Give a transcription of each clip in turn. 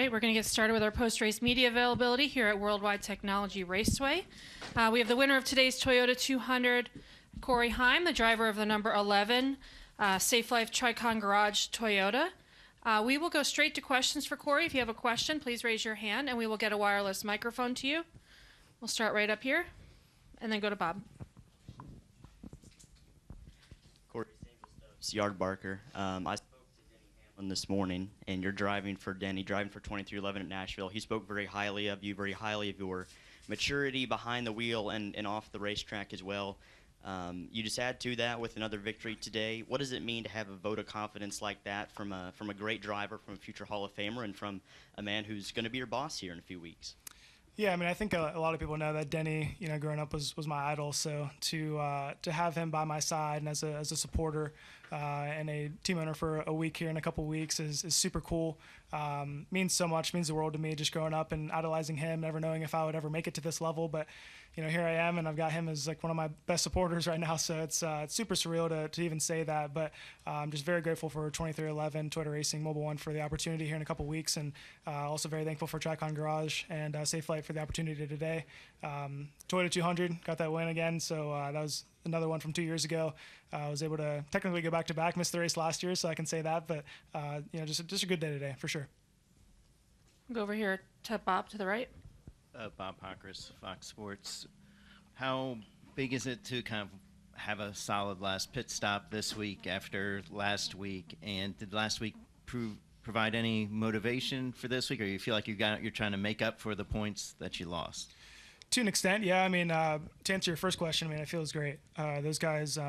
right, we're going to get started with our post-race media availability here at World Wide Technology Raceway. We have the winner of today's Toyota 200, Corey Heim, the driver of the number 11 Safe Life Tricon Garage Toyota. We will go straight to questions for Corey. If you have a question, please raise your hand and we will get a wireless microphone to you. We'll start right up here and then go to Bob. Corey Yard Barker. I spoke to Denny Hamlin this morning, and you're driving for Denny, driving for 2311 at Nashville. He spoke very highly of you, very highly of your maturity behind the wheel and off the racetrack as well. You just add to that with another victory today. What does it mean to have a vote of confidence like that from a great driver, from a future Hall of Famer, and from a man who's going to be your boss here in a few weeks? Yeah, I mean, I think a lot of people know that Denny, growing up was my idol. So to have him by my side and as a supporter and a team owner for a week here in a couple weeks is super cool. Means so much, means the world to me. Just growing up and idolizing him, never knowing if I would ever make it to this level, but here I am, and I've got him as like one of my best supporters right now. So it's super surreal to even say that, but I'm just very grateful for 2311 Toyota Racing Mobile One for the opportunity here in a couple weeks, and also very thankful for Tricon Garage and Safe Flight for the opportunity today. Toyota 200 got that win again, so that was another one from 2 years ago. I was able to technically go back to back, missed the race last year, so I can say that, but just a good day today for sure. Go over here to Bob to the right. Bob Pockris, Fox Sports. How big is it to kind of have a solid last pit stop this week after last week? And did last week provide any motivation for this week, or you feel like you're trying to make up for the points that you lost? To an extent, yeah. I mean, to answer your first question, I mean, I feel it's great. Those guys,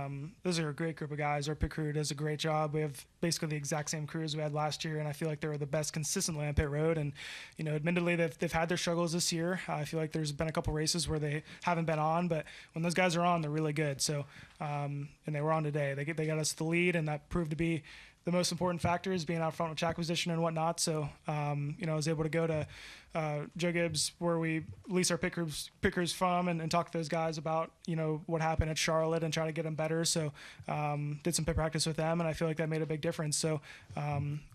those are a great group of guys. Our pit crew does a great job. We have basically the exact same crew as we had last year, and I feel like they were the best consistently on pit road. And, admittedly, they've had their struggles this year. I feel like there's been a couple races where they haven't been on, but when those guys are on, they're really good. So, and they were on today. They got us the lead, and that proved to be the most important factor is being out front with track position and whatnot. So, I was able to go to Joe Gibbs, where we lease our pit crews from, and talk to those guys about, what happened at Charlotte and try to get them better. So, did some pit practice with them, and I feel like that made a big difference. So,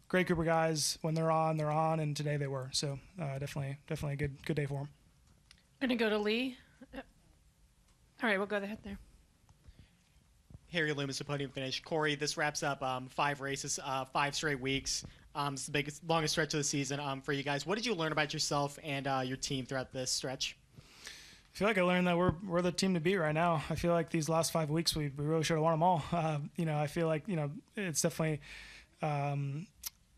great group of guys. When they're on, and today they were. So, definitely a good day for them. I'm going to go to Lee. All right, we'll go ahead there. Harry Loomis, the podium finish. Corey, this wraps up 5 races, 5 straight weeks. It's the biggest, longest stretch of the season for you guys. What did you learn about yourself and your team throughout this stretch? I feel like I learned that we're the team to beat right now. I feel like these last 5 weeks we really should have won them all. I feel like it's definitely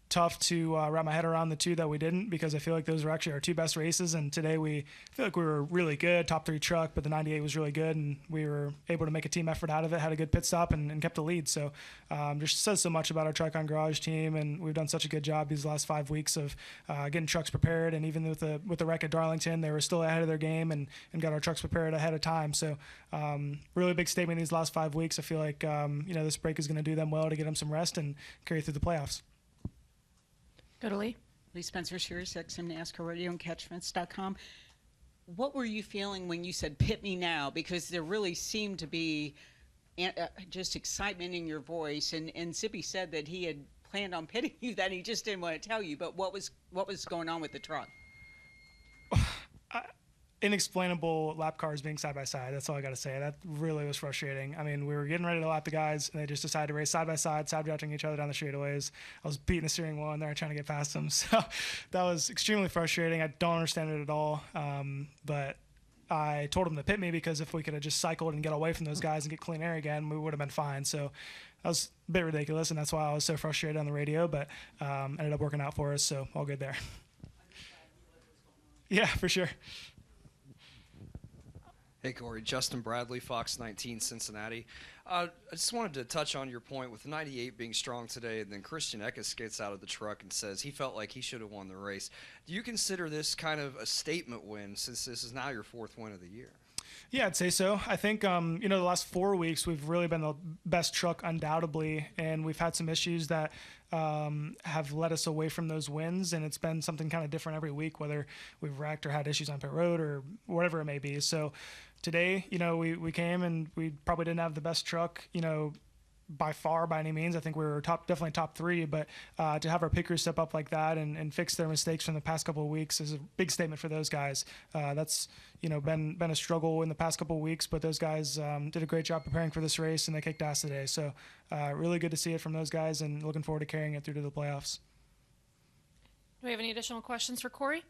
tough to wrap my head around the 2 that we didn't, because I feel like those were actually our 2 best races, and today I feel like we were really good, top 3 truck, but the 98 was really good, and we were able to make a team effort out of it, had a good pit stop, and kept the lead. So just says so much about our Tricon Garage team, and we've done such a good job these last 5 weeks of getting trucks prepared, and even with the wreck at Darlington, they were still ahead of their game and got our trucks prepared ahead of time. So really big statement these last 5 weeks. I feel like this break is going to do them well to get them some rest and carry through the playoffs. Go to Lee. Lee Spencer, Sirius XM NASCAR Radio and CatchFence.com. What were you feeling when you said "pit me now"? Because there really seemed to be just excitement in your voice, and Zippy said that he had planned on pitting you, that he just didn't want to tell you. But what was going on with the truck? Inexplainable lap cars being side by side. That's all I got to say. That really was frustrating. I mean, we were getting ready to lap the guys, and they just decided to race side by side, side-drafting each other down the straightaways. I was beating the steering wheel in there trying to get past them. So that was extremely frustrating. I don't understand it at all. But I told them to pit me, because if we could have just cycled and get away from those guys and get clean air again, we would have been fine. So that was a bit ridiculous, and that's why I was so frustrated on the radio. But ended up working out for us, so all good there. Yeah, for sure. Hey, Corey. Justin Bradley, Fox 19, Cincinnati. I just wanted to touch on your point with 98 being strong today, and then Christian Eckes gets out of the truck and says he felt like he should have won the race. Do you consider this kind of a statement win, since this is now your 4th win of the year? Yeah, I'd say so. I think, the last 4 weeks we've really been the best truck undoubtedly, and we've had some issues that have led us away from those wins, and it's been something kind of different every week, whether we've wrecked or had issues on pit road or whatever it may be. So today, we came and we probably didn't have the best truck, by far by any means. I think we were definitely top three, but to have our pit crew step up like that and fix their mistakes from the past couple of weeks is a big statement for those guys. That's been a struggle in the past couple of weeks, but those guys did a great job preparing for this race, and they kicked ass today. So really good to see it from those guys, and looking forward to carrying it through to the playoffs. Do we have any additional questions for Corey?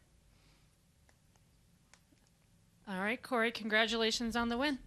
All right, Corey, congratulations on the win.